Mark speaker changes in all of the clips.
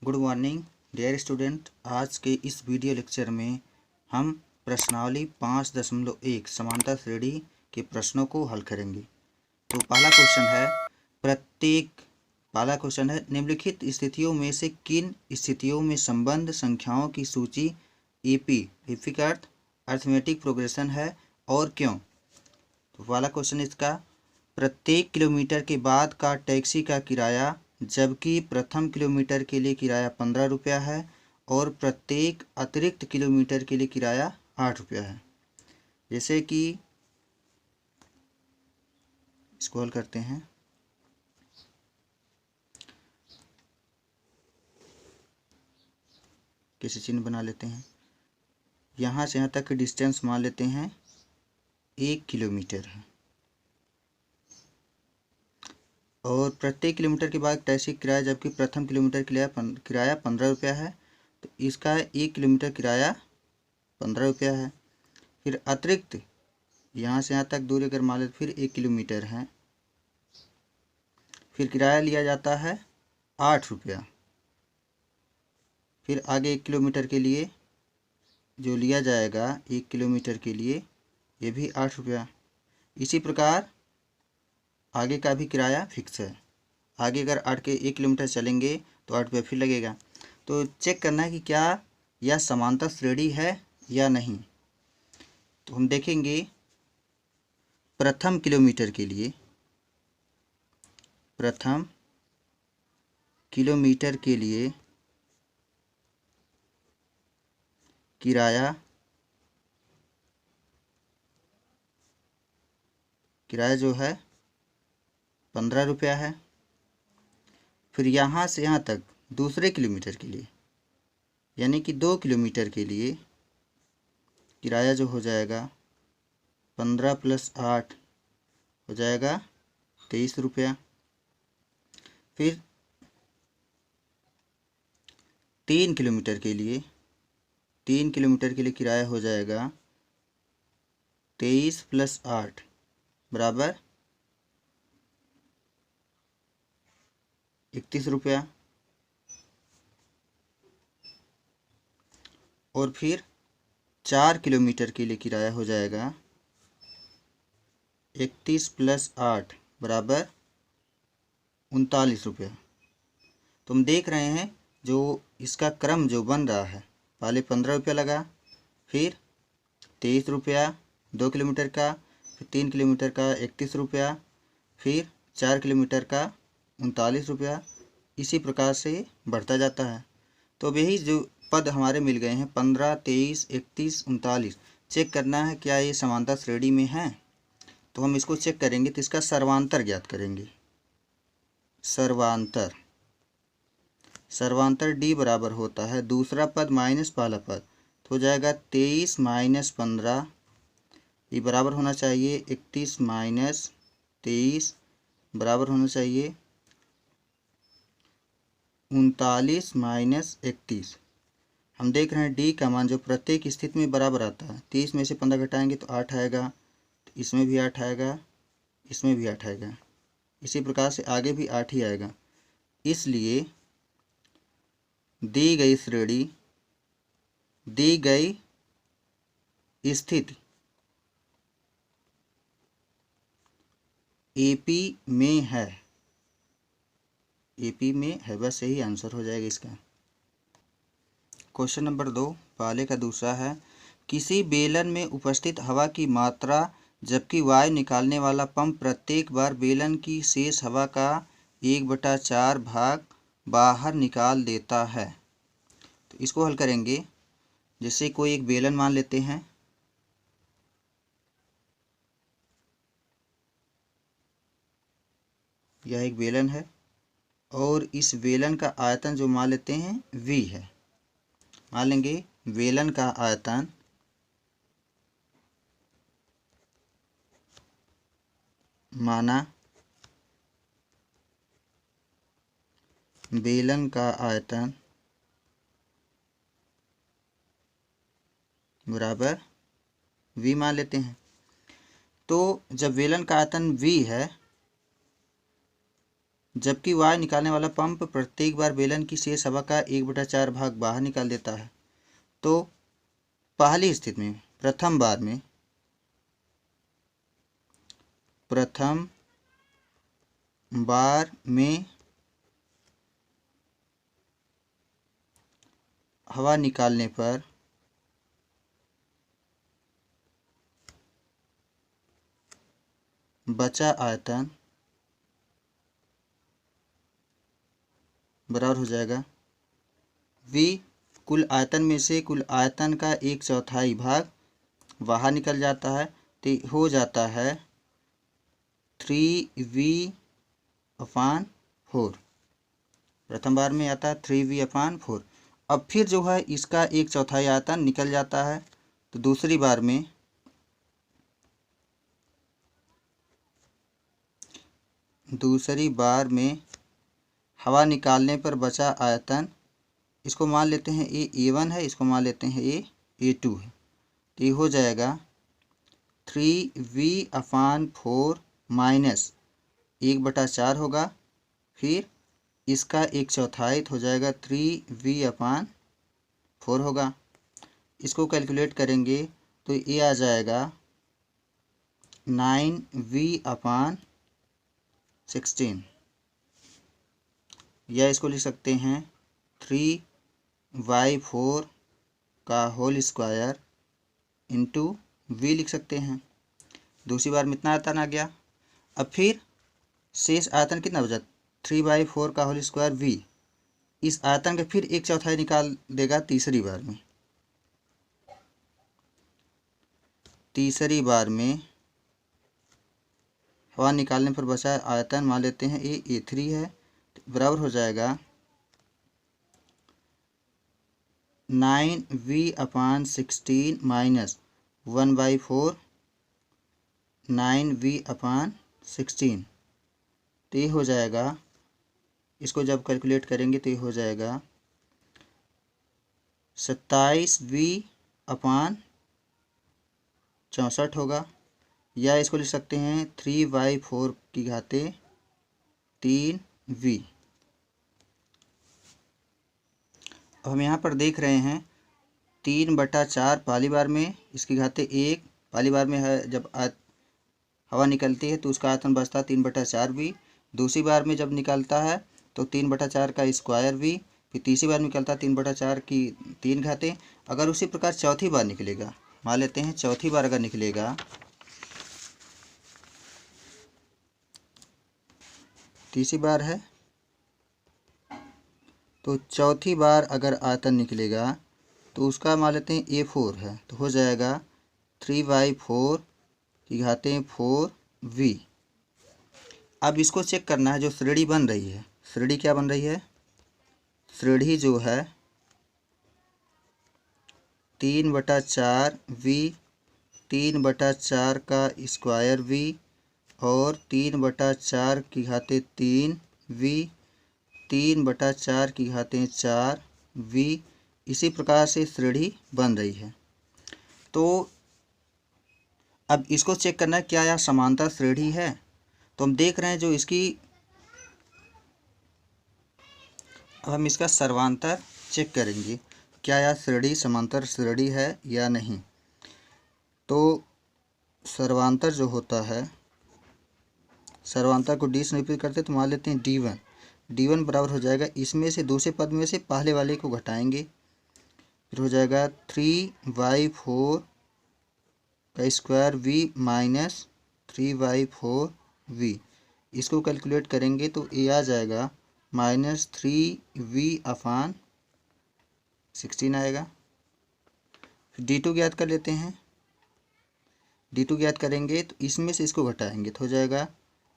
Speaker 1: Good morning dear student. आज के इस वीडियो लेक्चर में हम प्रश्नावली 5.1 समांतर श्रेणी के प्रश्नों को हल करेंगे। तो पहला क्वेश्चन है निम्नलिखित स्थितियों में से किन स्थितियों में संबंध संख्याओं की सूची एपी का अर्थ अर्थमेटिक प्रोग्रेशन है और क्यों। तो पहला क्वेश्चन इसका, प्रत्येक किलोमीटर के बाद का टैक्सी का किराया जबकि प्रथम किलोमीटर के लिए किराया 15 रुपया है और प्रत्येक अतिरिक्त किलोमीटर के लिए किराया 8 रुपया है। जैसे कि इसको हल करते हैं। किसी चिन्ह बना लेते हैं। यहाँ से यहाँ तक की डिस्टेंस मान लेते हैं 1 किलोमीटर है और प्रत्येक किलोमीटर के बाद टैक्सी किराया जबकि प्रथम किलोमीटर के लिए किराया 15 रुपया है। तो इसका 1 किलोमीटर किराया 15 रुपया है। फिर अतिरिक्त यहाँ से यहाँ तक दूरी अगर मान लें फिर 1 किलोमीटर है, फिर किराया लिया जाता है 8 रुपया। फिर आगे 1 किलोमीटर के लिए जो लिया जाएगा 1 किलोमीटर के लिए ये भी 8 रुपया। इसी प्रकार आगे का भी किराया फिक्स है। आगे अगर 1 किलोमीटर चलेंगे तो 8 रुपये फिर लगेगा। तो चेक करना है कि क्या यह समांतर श्रेणी है या नहीं। तो हम देखेंगे प्रथम किलोमीटर के लिए किराया जो है 15 रुपया है। फिर यहाँ से यहाँ तक दूसरे किलोमीटर के लिए यानी कि 2 किलोमीटर के लिए किराया जो हो जाएगा 15 + 8 हो जाएगा 23 रुपया। फिर 3 किलोमीटर के लिए किराया हो जाएगा 23 + 8 बराबर 31 रुपया। और फिर 4 किलोमीटर के लिए किराया हो जाएगा 31 + 8 बराबर 39 रुपया। तो हम देख रहे हैं जो इसका क्रम जो बन रहा है, पहले 15 रुपया लगा, फिर 23 रुपया 2 किलोमीटर का, फिर 3 किलोमीटर का 31 रुपया, फिर 4 किलोमीटर का 39 रुपया। इसी प्रकार से बढ़ता जाता है। तो अब यही जो पद हमारे मिल गए हैं 15, 23, 31, 39, चेक करना है क्या ये समांतर श्रेणी में है। तो हम इसको चेक करेंगे तो इसका सर्वांतर ज्ञात करेंगे। सर्वांतर D बराबर होता है दूसरा पद माइनस पहला पद, तो हो जाएगा 23 - 15, ये बराबर होना चाहिए 31 - 23 बराबर होना चाहिए 39 - 31। हम देख रहे हैं D का मान जो प्रत्येक स्थिति में बराबर आता है। 30 में से 15 घटाएंगे तो 8 आएगा, तो इसमें भी 8 आएगा, इसमें भी 8 आएगा, इसी प्रकार से आगे भी 8 ही आएगा। इसलिए दी गई श्रेणी, दी गई स्थिति AP में है, AP में है, बस यही आंसर हो जाएगा इसका। क्वेश्चन नंबर 2 पहले का दूसरा है, किसी बेलन में उपस्थित हवा की मात्रा जबकि वायु निकालने वाला पंप प्रत्येक बार बेलन की शेष हवा का 1/4 भाग बाहर निकाल देता है। तो इसको हल करेंगे। जैसे कोई एक बेलन मान लेते हैं, यह एक बेलन है और इस बेलन का आयतन जो मान लेते हैं V है। मान लेंगे बेलन का आयतन माना बेलन का आयतन बराबर V मान लेते हैं। तो जब बेलन का आयतन V है जबकि y निकालने वाला पंप प्रत्येक बार बेलन की शेष हवा का 1/4 भाग बाहर निकाल देता है। तो पहली स्थिति में प्रथम बार में हवा निकालने पर बचा आयतन बराबर हो जाएगा V, कुल आयतन में से कुल आयतन का 1/4 भाग बाहर निकल जाता है तो हो जाता है 3V/4। प्रथम बार में आता है 3V/4। अब फिर जो है इसका 1/4 आयतन निकल जाता है, तो दूसरी बार में हवा निकालने पर बचा आयतन, इसको मान लेते हैं ये A1 है, इसको मान लेते हैं ये A2 है। तो ये हो जाएगा 3V/4 माइनस 1/4 होगा, फिर इसका 1/4 हो जाएगा 3V/4 होगा। इसको कैलकुलेट करेंगे तो ये आ जाएगा 9V/16, या इसको लिख सकते हैं 3/4 का होल स्क्वायर इंटू V लिख सकते हैं। दूसरी बार में इतना आयतन आ गया। अब फिर शेष आयतन कितना बचा, 3/4 का होल स्क्वायर V। इस आयतन के फिर 1/4 निकाल देगा तीसरी बार में हवा निकालने पर बचा आयतन मान लेते हैं ये A3 है, बराबर हो जाएगा 9V/16 माइनस 1/4 9V/16। तो ये हो जाएगा, इसको जब कैलकुलेट करेंगे तो ये हो जाएगा 27V/64 होगा, या इसको लिख सकते हैं 3/4 की घाते 3V। अब हम यहाँ पर देख रहे हैं 3/4 पहली बार में, इसकी घाते 1 पहली बार में है, जब हवा निकलती है तो उसका आयतन बचता है 3/4V। दूसरी बार में जब निकलता है तो 3/4 का स्क्वायर V, फिर तीसरी बार निकलता है 3/4 की 3 घातें। अगर उसी प्रकार चौथी बार निकलेगा, मान लेते हैं चौथी बार अगर निकलेगा, तीसरी बार है, तो चौथी बार अगर आयतन निकलेगा तो उसका मान लेते हैं A4 है, तो हो जाएगा 3/4 की घातें 4V। अब इसको चेक करना है, जो श्रेणी बन रही है, श्रेणी क्या बन रही है, श्रेणी जो है 3/4V, 3/4 का स्क्वायर V और 3/4 की घातें 3V, 3/4 की घातें 4V, इसी प्रकार से श्रेणी बन रही है। तो अब इसको चेक करना है क्या यह समांतर श्रेणी है। तो हम देख रहे हैं जो इसकी, अब हम इसका सर्वांतर चेक करेंगे क्या यह श्रेणी समांतर श्रेणी है या नहीं। तो सर्वांतर जो होता है, सर्वांतर को D से निरूपित करते तो मान लेते हैं D1। D1 बराबर हो जाएगा, इसमें से दूसरे पद में से पहले वाले को घटाएंगे, फिर हो जाएगा 3/4 का स्क्वायर V माइनस 3/4V। इसको कैलकुलेट करेंगे तो ये आ जाएगा -3V/16 आएगा। फिर D2 ज्ञात कर लेते हैं। D2 ज्ञात करेंगे तो इसमें से इसको घटाएंगे तो हो जाएगा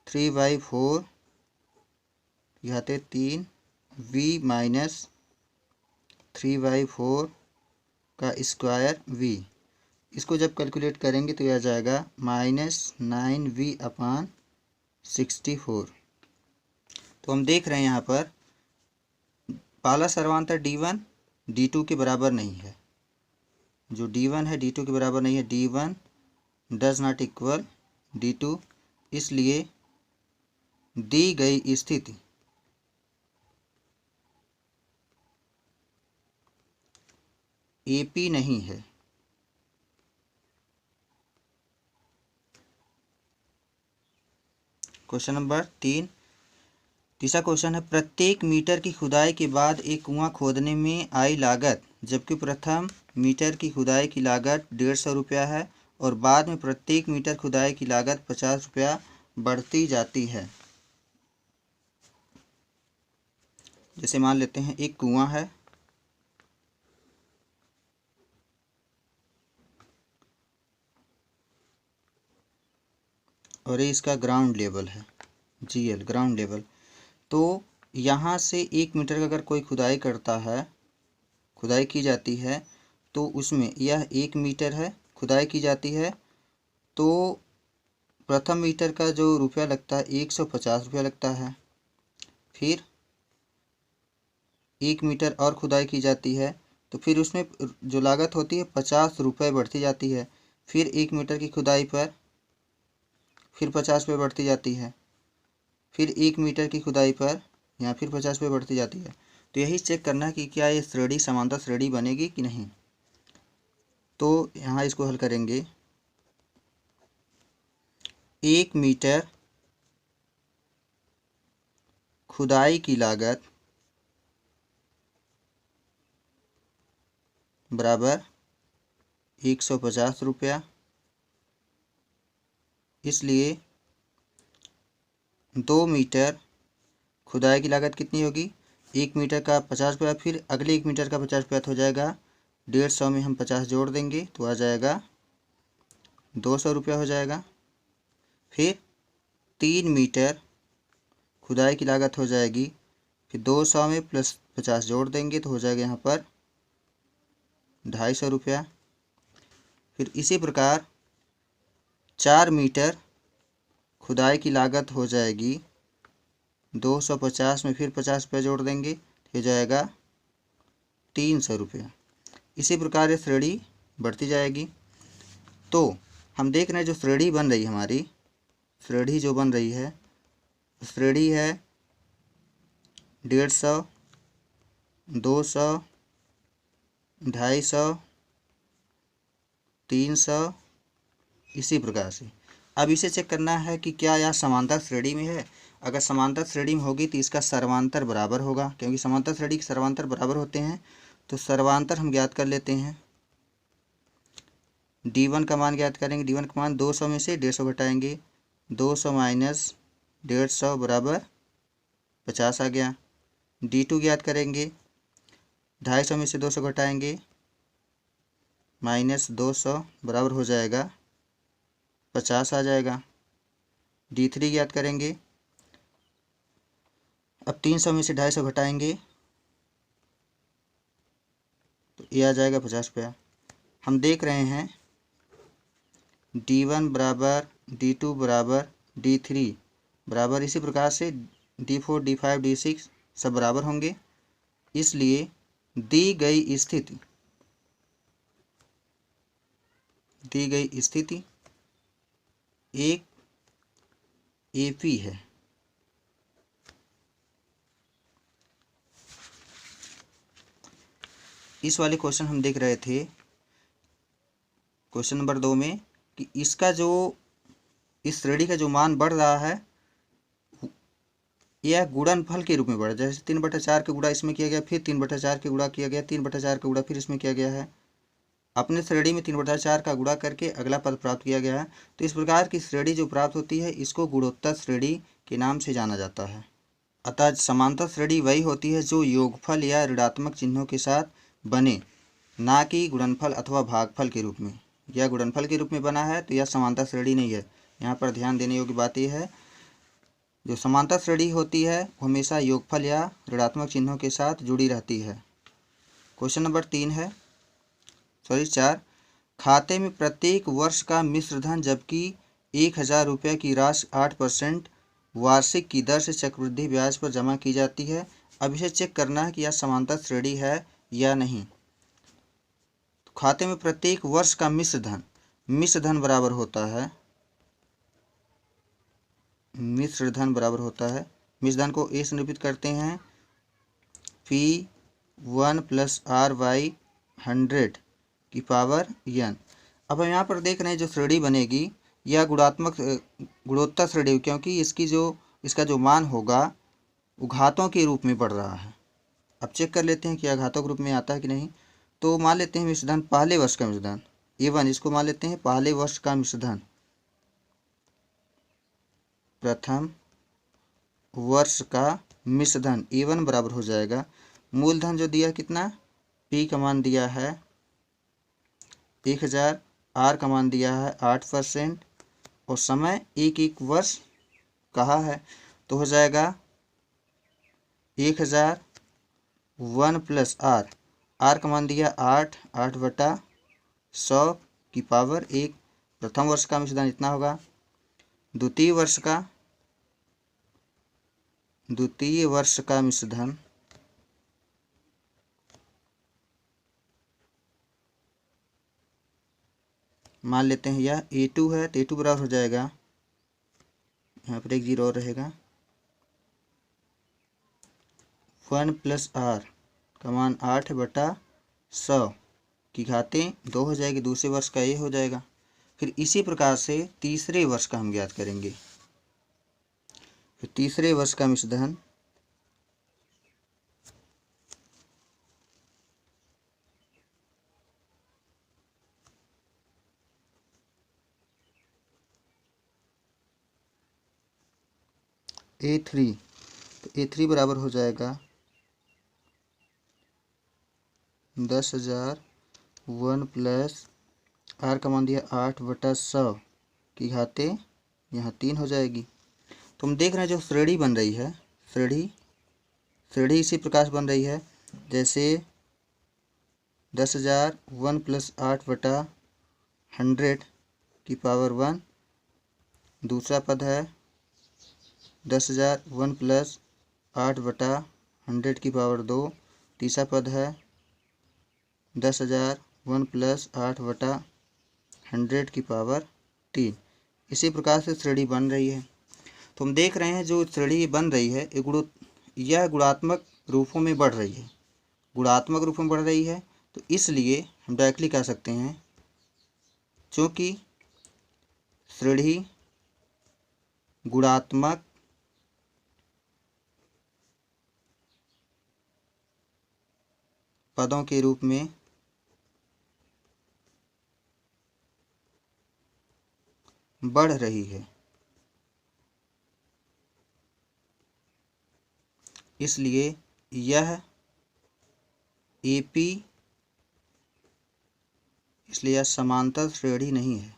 Speaker 1: 3/4 घाते 3V माइनस 3/4 का स्क्वायर V। इसको जब कैलकुलेट करेंगे तो यह आ जाएगा -9V/64। तो हम देख रहे हैं यहाँ पर पहला सर्वांतर D1 D2 के बराबर नहीं है, जो D1 है D2 के बराबर नहीं है, D1 does not equal D2। इसलिए दी गई स्थिति एपी नहीं है। क्वेश्चन नंबर 3, तीसरा क्वेश्चन है, प्रत्येक मीटर की खुदाई के बाद एक कुआं खोदने में आई लागत, जबकि प्रथम मीटर की खुदाई की लागत 150 रुपया है और बाद में प्रत्येक मीटर खुदाई की लागत 50 रुपया बढ़ती जाती है। जैसे मान लेते हैं एक कुआं है, और ये इसका ग्राउंड लेवल है, GL ग्राउंड लेवल। तो यहाँ से 1 मीटर का अगर कोई खुदाई करता है, खुदाई की जाती है, तो उसमें यह 1 मीटर है, खुदाई की जाती है, तो प्रथम मीटर का जो रुपया लगता है 150 रुपया लगता है। फिर 1 मीटर और खुदाई की जाती है, तो फिर उसमें जो लागत होती है 50 रुपये बढ़ती जाती है। फिर 1 मीटर की खुदाई पर फिर 50 रुपये बढ़ती जाती है। फिर 1 मीटर की खुदाई पर यहाँ फिर 50 रुपये बढ़ती जाती है। तो यही चेक करना है कि क्या ये श्रेणी समांतर श्रेणी बनेगी कि नहीं। तो यहाँ इसको हल करेंगे। 1 मीटर खुदाई की लागत बराबर 150 रुपया, इसलिए 2 मीटर खुदाई की लागत कितनी होगी, 1 मीटर का 50 रुपया, फिर अगले 1 मीटर का 50 रुपया, तो हो जाएगा 150 में हम 50 जोड़ देंगे तो आ जाएगा 200 रुपया हो जाएगा। फिर 3 मीटर खुदाई की लागत हो जाएगी, फिर 200 में प्लस 50 जोड़ देंगे तो हो जाएगा यहाँ पर 250 रुपया। फिर इसी प्रकार 4 मीटर खुदाई की लागत हो जाएगी, 250 में फिर 50 रुपया जोड़ देंगे तो हो जाएगा 300 रुपया। इसी प्रकार ये श्रेणी बढ़ती जाएगी। तो हम देख रहे हैं जो श्रेणी बन रही है, हमारी श्रेणी जो बन रही है, श्रेणी है 150, 200, 250, 300, इसी प्रकार से। अब इसे चेक करना है कि क्या यह समांतर श्रेणी में है। अगर समांतर श्रेणी में होगी तो इसका सर्वांतर बराबर होगा, क्योंकि समांतर श्रेणी के सर्वांतर बराबर होते हैं। तो सर्वांतर हम ज्ञात कर लेते हैं। D1 का मान ज्ञात करेंगे। D1 का मान 200 में से 150 घटाएंगे, 200 माइनस 150 बराबर 50 आ गया। D2 ज्ञात करेंगे, 250 में से 200 घटाएंगे, माइनस 200 बराबर हो जाएगा 50 आ जाएगा। D3 ज्ञात करेंगे, अब 300 में से 250 घटाएंगे तो ये आ जाएगा 50 रुपया। हम देख रहे हैं D1 बराबर D2 बराबर D3 बराबर, इसी प्रकार से D4, D5, D6 सब बराबर होंगे। इसलिए दी गई स्थिति एक AP है। इस वाले क्वेश्चन हम देख रहे थे क्वेश्चन नंबर 2 में कि इसका जो इस श्रेणी का जो मान बढ़ रहा है यह गुणनफल के रूप में बढ़, जैसे 3/4 का गुणा इसमें किया गया, फिर 3/4 का गुणा किया गया, 3/4 का गुणा फिर इसमें किया गया है। अपने श्रेणी में 3/4 का गुणा करके अगला पद प्राप्त किया गया है। तो इस प्रकार की श्रेणी जो प्राप्त होती है इसको गुणोत्तर श्रेणी के नाम से जाना जाता है। अतः समांतर श्रेणी वही होती है जो योगफल या ऋणात्मक चिन्हों के साथ बने, ना कि गुणनफल अथवा भागफल के रूप में। यह गुणनफल के रूप में बना है तो यह समांतर श्रेणी नहीं है। यहाँ पर ध्यान देने योग्य बात यह है, जो समांतर श्रेणी होती है वो हमेशा योगफल या ऋणात्मक चिन्हों के साथ जुड़ी रहती है। क्वेश्चन नंबर 4, खाते में प्रत्येक वर्ष का मिश्र धन जबकि 1000 रुपये की राशि 8% वार्षिक की दर से चक्रवृद्धि ब्याज पर जमा की जाती है। अब इसे चेक करना है कि यह समांतर श्रेणी है या नहीं। तो खाते में प्रत्येक वर्ष का मिश्र धन बराबर होता है, मिश्र धन को ए से निरूपित करते हैं P1 + RY 100 की पावर n। अब हम यहाँ पर देख रहे हैं जो श्रेणी बनेगी यह गुणोत्तर श्रेणी, क्योंकि इसका जो मान होगा वो घातों के रूप में बढ़ रहा है। अब चेक कर लेते हैं कि यह घातों के रूप में आता है कि नहीं। तो मान लेते हैं मिश्रधन पहले वर्ष का मिश्रधन A1, इसको मान लेते हैं पहले वर्ष का मिश्रधन, प्रथम वर्ष का मिश्रधन A1 बराबर हो जाएगा मूलधन जो दिया कितना, P का मान दिया है 1000, R का मान दिया है 8% और समय एक वर्ष कहा है, तो हो जाएगा 1000 1 प्लस R का मान दिया 8/100 की पावर 1। प्रथम वर्ष का मिश्रधन इतना होगा। द्वितीय वर्ष का मिश्रधन मान लेते हैं यह A2 है, तो A2 बराबर हो जाएगा, यहाँ पर एक जीरो और रहेगा, 1 प्लस R का मान 8/100 की घातें 2 हो जाएगी। दूसरे वर्ष का ये हो जाएगा। फिर इसी प्रकार से तीसरे वर्ष का हम ज्ञात करेंगे। फिर तीसरे वर्ष का मिश्रधन A3, तो A3 बराबर हो जाएगा 10,000 1 प्लस R का मान दिया 8/100 की घातें यहाँ 3 हो जाएगी। तो हम देख रहे हैं जो श्रेणी बन रही है, श्रेणी इसी प्रकार से बन रही है जैसे 10,000 1 प्लस 8/100 की पावर 1, दूसरा पद है 10,000 1 प्लस 8/100 की पावर 2, तीसरा पद है 10,000 1 प्लस 8/100 की पावर 3। इसी प्रकार से श्रेणी बन रही है। तो हम देख रहे हैं जो श्रेणी बन रही है यह गुणात्मक रूपों में बढ़ रही है, गुणात्मक रूप में बढ़ रही है। तो इसलिए हम डायरेक्टली कह सकते हैं चूँकि श्रेणी गुणात्मक पदों के रूप में बढ़ रही है, इसलिए यह AP, इसलिए यह समांतर श्रेणी नहीं है।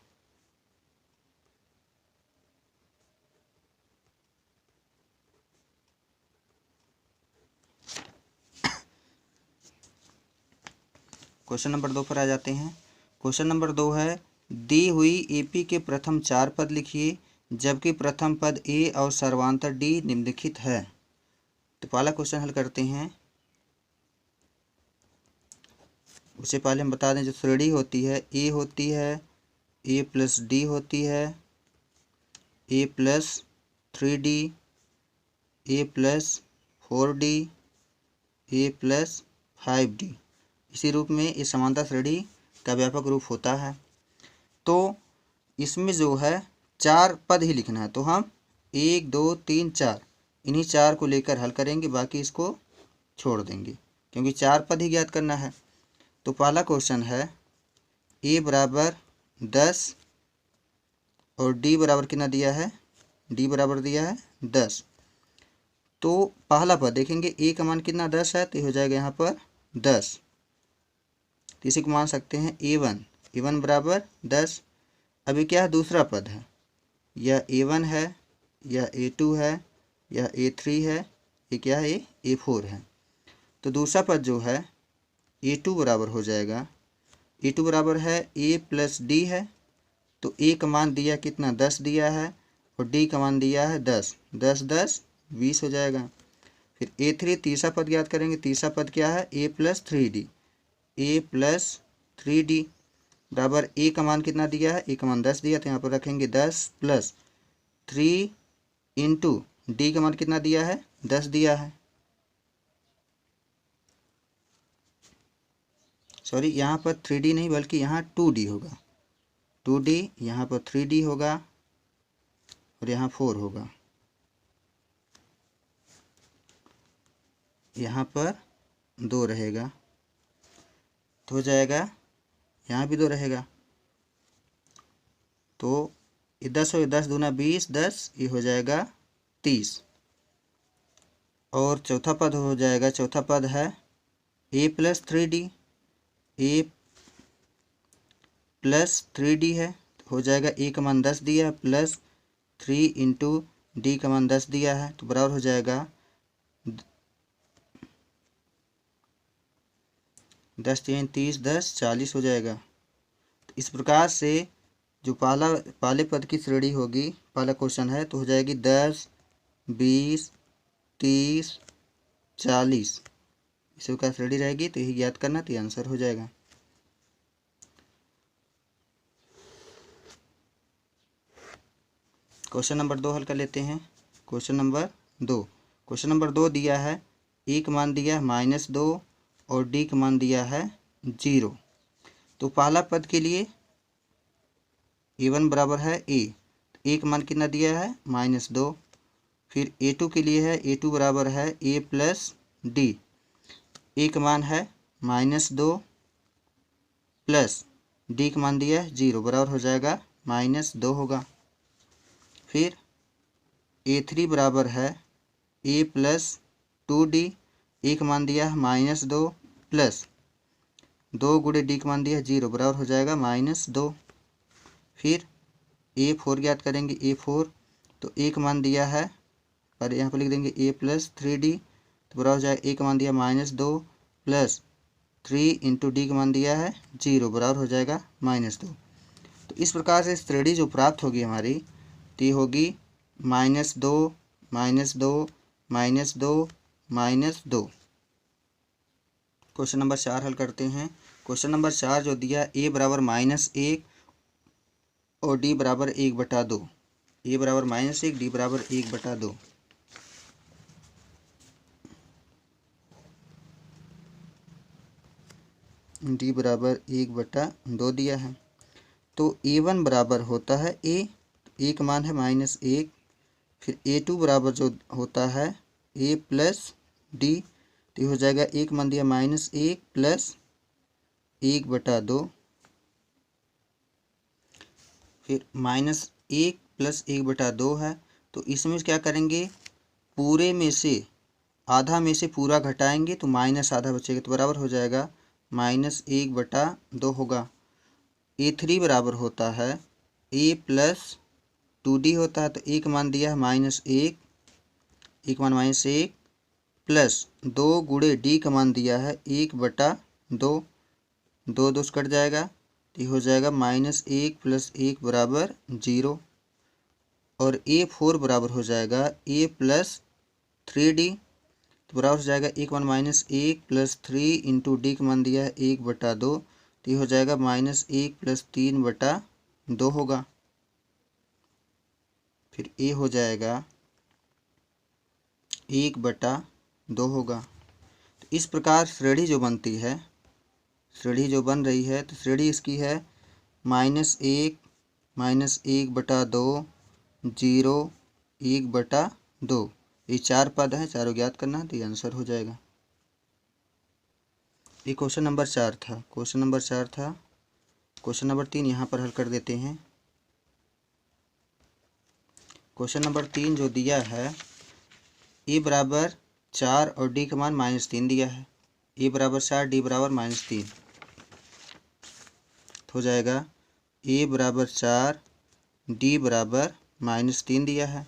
Speaker 1: क्वेश्चन नंबर 2 पर आ जाते हैं। क्वेश्चन नंबर 2 है दी हुई AP के प्रथम 4 पद लिखिए जबकि प्रथम पद A और सर्वांतर D निम्नलिखित है। तो पहला क्वेश्चन हल करते हैं। उससे पहले हम बता दें जो श्रेणी होती है A होती है A प्लस D होती है, A plus 3D, A plus 4D, A plus 5D। इसी रूप में इस समांतर श्रेणी का व्यापक रूप होता है। तो इसमें जो है 4 पद ही लिखना है, तो हम 1 2 3 4 इन्हीं 4 को लेकर हल करेंगे, बाकी इसको छोड़ देंगे क्योंकि 4 पद ही ज्ञात करना है। तो पहला क्वेश्चन है A बराबर 10 और D बराबर कितना दिया है, D बराबर दिया है 10। तो पहला पद देखेंगे A का मान कितना 10 है, तो ये हो जाएगा यहाँ पर 10। तो इसी को मान सकते हैं A1 बराबर 10। अभी क्या है, दूसरा पद है, यह A1 है, यह A2 है, यह A3 है, ये क्या है, ये A4 है। तो दूसरा पद जो है A2 बराबर हो जाएगा, A2 बराबर है A प्लस D है। तो A का मान दिया कितना 10 दिया है और D का मान दिया है 10, 10 10 20 हो जाएगा। फिर A3 तीसरा पद ज्ञात करेंगे। तीसरा पद क्या है, A plus 3D, A plus 3D बराबर A का मान कितना दिया है, A का मान 10 दिया, तो यहाँ पर रखेंगे 10 प्लस 3 इंटू D का मान कितना दिया है, 10 दिया है। सॉरी यहाँ पर 3D नहीं बल्कि यहाँ 2D होगा, 2D, यहाँ पर 3D होगा और यहाँ 4 होगा, यहाँ पर 2 रहेगा तो हो जाएगा, यहाँ भी 2 रहेगा, तो 10 और 10 दूना 20, 10 ये हो जाएगा 30। और चौथा पद हो जाएगा, चौथा पद है a plus 3D, a plus 3D है, तो हो जाएगा a का मान 10 दिया है प्लस 3 इंटू डी का मान 10 दिया है, तो बराबर हो जाएगा 10 3 30, 10 40 हो जाएगा। तो इस प्रकार से जो पहले पद की श्रेणी होगी, पहला क्वेश्चन है, तो हो जाएगी 10 20 30 40, इस प्रकार श्रेणी रहेगी। तो यही ज्ञात करना, तो ये आंसर हो जाएगा। क्वेश्चन नंबर 2 हल कर लेते हैं। क्वेश्चन नंबर 2 दिया है, ए का मान दिया है -2 और डी का मान दिया है 0। तो पहला पद के लिए a1 बराबर है a, तो a का मान कितना दिया है -2। फिर a2 के लिए है, a2 बराबर है a प्लस डी, a का मान है -2 प्लस डी का मान दिया है 0, बराबर हो जाएगा -2 होगा। फिर a3 बराबर है a प्लस 2d, a का मान दिया है -2 प्लस 2 गुणे डी का मान दिया है 0, बराबर हो जाएगा -2। फिर a4 ज्ञात करेंगे, a4 तो a का मान दिया है, और यहाँ पर लिख देंगे a प्लस 3d, तो बराबर हो जाएगा a का मान दिया -2 प्लस 3 इंटू डी का मान दिया है 0, बराबर हो जाएगा -2। तो इस प्रकार से श्रेणी जो प्राप्त होगी हमारी, तो ये होगी -2 -2 -2 -2। क्वेश्चन नंबर 4 हल करते हैं। क्वेश्चन नंबर 4 जो दिया, a बराबर -1 और d बराबर 1/2, a बराबर -1, d बराबर 1/2। d बराबर 1/2 दिया है। तो a1 बराबर होता है a का मान है -1। फिर a2 बराबर जो होता है a प्लस डी, तो हो जाएगा a का मान दिया -1 प्लस 1/2। फिर -1 प्लस 1/2 है, तो इसमें क्या करेंगे, पूरे में से आधा में से पूरा घटाएंगे तो -आधा बचेगा, तो बराबर हो जाएगा -1/2 होगा। a3 बराबर होता है a प्लस 2d होता है, तो a का मान दिया है -1, a का मान -1 प्लस 2 गुणे d का मान दिया है 1/2, 2 2 कट जाएगा, तो ये हो जाएगा -1 प्लस 1 बराबर 0। और a4 बराबर हो जाएगा a प्लस 3d, तो बराबर हो जाएगा a का मान -1 प्लस 3 इंटू डी का मान दिया है 1/2, तो ये हो जाएगा -1 प्लस 3/2 होगा। फिर a हो जाएगा 1/2 होगा। तो इस प्रकार श्रेणी जो बनती है, श्रेणी जो बन रही है, तो श्रेणी इसकी है -1 -1/2 0 1/2। ये 4 पद हैं, चारों ज्ञात करना, तो ये आंसर हो जाएगा। ये क्वेश्चन नंबर 4 था। क्वेश्चन नंबर 3 यहाँ पर हल कर देते हैं। क्वेश्चन नंबर 3 जो दिया है, ए बराबर 4 और डी का मान -3 दिया है। ए बराबर 4, डी बराबर -3, तो हो जाएगा ए बराबर 4 डी बराबर -3 दिया है।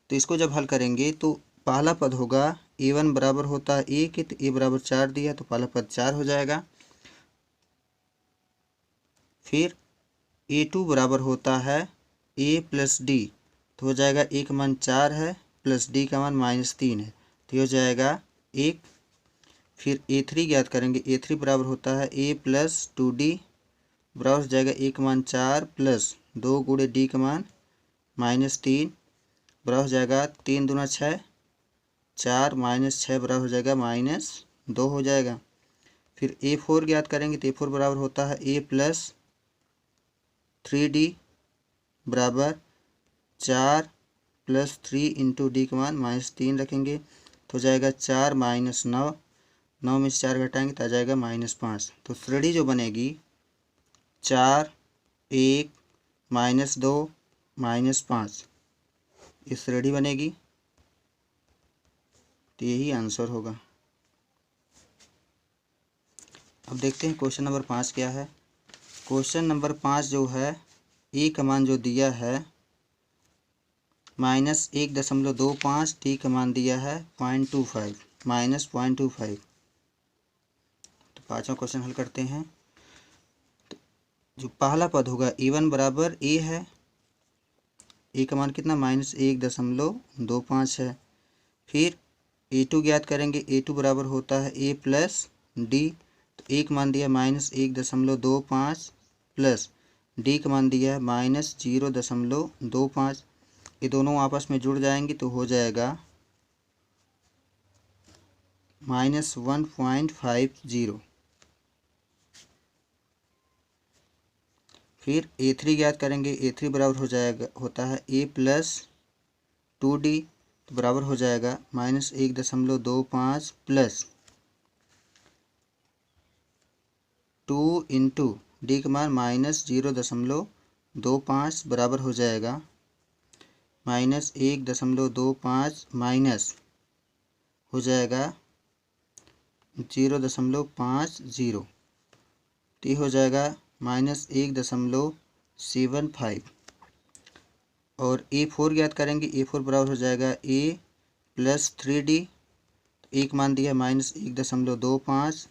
Speaker 1: तो इसको जब हल करेंगे तो पहला पद होगा a1 बराबर होता है a के, तो a बराबर 4 दिया, तो पहला पद 4 हो जाएगा। फिर a2 बराबर होता है a प्लस डी, तो हो जाएगा a का मान 4 है प्लस डी का मान -3 है, तो हो जाएगा 1। फिर a3 ज्ञात करेंगे, a3 बराबर होता है a प्लस 2d, बराबर हो जाएगा a का मान 4 प्लस 2 गुणे डी का मान -3, बराबर हो जाएगा 3 दूना 6, 4 -6 बराबर हो जाएगा -2 हो जाएगा। फिर A4 ज्ञात करेंगे तो A4 बराबर होता है A प्लस 3D बराबर 4 प्लस 3 इंटू डी का मान -3 रखेंगे तो हो जाएगा 4 माइनस 9, 9 में से 4 घटाएंगे तो आ जाएगा -5। तो श्रेणी जो बनेगी 4 1 -2 -5, ये श्रेणी बनेगी। तो यही आंसर होगा। अब देखते हैं क्वेश्चन नंबर 5 क्या है। क्वेश्चन नंबर 5 जो है ए का मान जो दिया है -1.25, टी का मान दिया है 0.25 -0.25। तो पाँचवा क्वेश्चन हल करते हैं। तो जो पहला पद होगा A1 बराबर ए है, ए का मान कितना -1.25 है। फिर A2 ज्ञात करेंगे, A2 बराबर होता है A प्लस डी। तो ए का मान दिया -1.25 प्लस डी का मान दिया है -0.25। ये दोनों आपस में जुड़ जाएंगे तो हो जाएगा -1.50। फिर A3 ज्ञात करेंगे, A3 बराबर होता है A प्लस 2D। तो बराबर हो जाएगा -1.25 प्लस 2 इंटू डी का मान -0.25 बराबर हो जाएगा -1.25 माइनस हो जाएगा 0.50। तो ये हो जाएगा -1.75। और A4 ज्ञात करेंगे, A4 बराबर हो जाएगा A प्लस 3D। एक मान दिया -1.25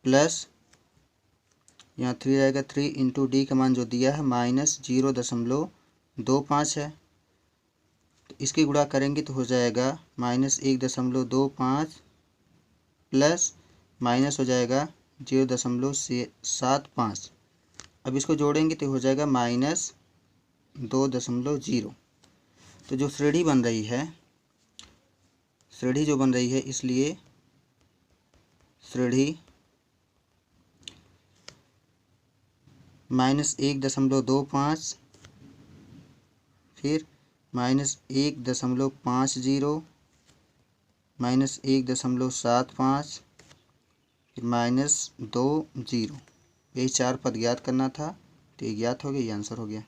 Speaker 1: प्लस यहाँ 3 रहेगा, 3 इंटू डी का मान जो दिया है -0.25 है। तो इसकी गुणा करेंगे तो हो जाएगा -1.25 प्लस माइनस हो जाएगा 0.75। अब इसको जोड़ेंगे तो हो जाएगा -2.0। तो जो श्रेणी बन रही है, श्रेणी जो बन रही है, इसलिए श्रेणी -1.25 फिर -1.50 -1.75 फिर -20। यही 4 पद ज्ञात करना था। तो ये ज्ञात हो गया, ये आंसर हो गया।